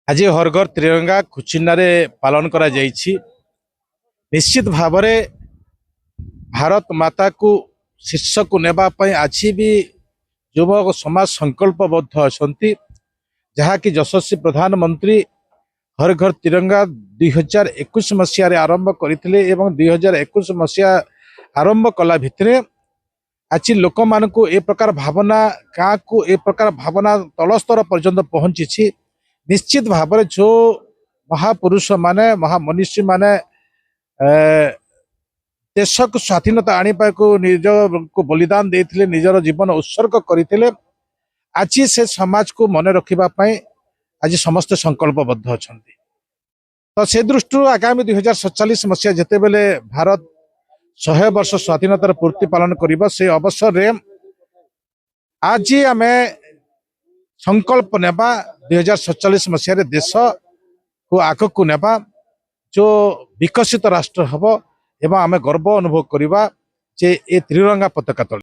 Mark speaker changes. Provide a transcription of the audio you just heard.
Speaker 1: आज हर घर त्रिरंगा कुचिन्नारे पालन करा जायछि। निश्चित भाव भारत माता को शीर्ष को नेबा पई आज भी युवक समाज संकल्पबद्ध अछंती। जहाँकि यशस्वी प्रधानमंत्री हर घर तिरंगा 2021 मसीह आरंभ करथिले एवं 2021 मसीहा आरंभ कला भितरे आज लोक मान को ए प्रकार भावना गाँ को ए प्रकार भावना तलस्तर पर्यंत पहुंची। निश्चित भाव जो महापुरुष माने महामनीषी माने देश को स्वाधीनता आने को निज को बलिदान देते निजर जीवन उत्सर्ग करते आज से समाज को मन रखापी आज समस्ते संकल्पबद्ध अच्छा। तो से दृष्टि आगामी 2047 मसीहा जिते बेले भारत 100 वर्ष स्वाधीनतार पूर्ति पालन कर से अवसर रे आज आम संकल्प नेबा 2047 मसीह देश को आग को नेबा जो विकसित राष्ट्र हम एवं आम गर्व अनुभव करवा जे ए त्रिरंगा पताका तले।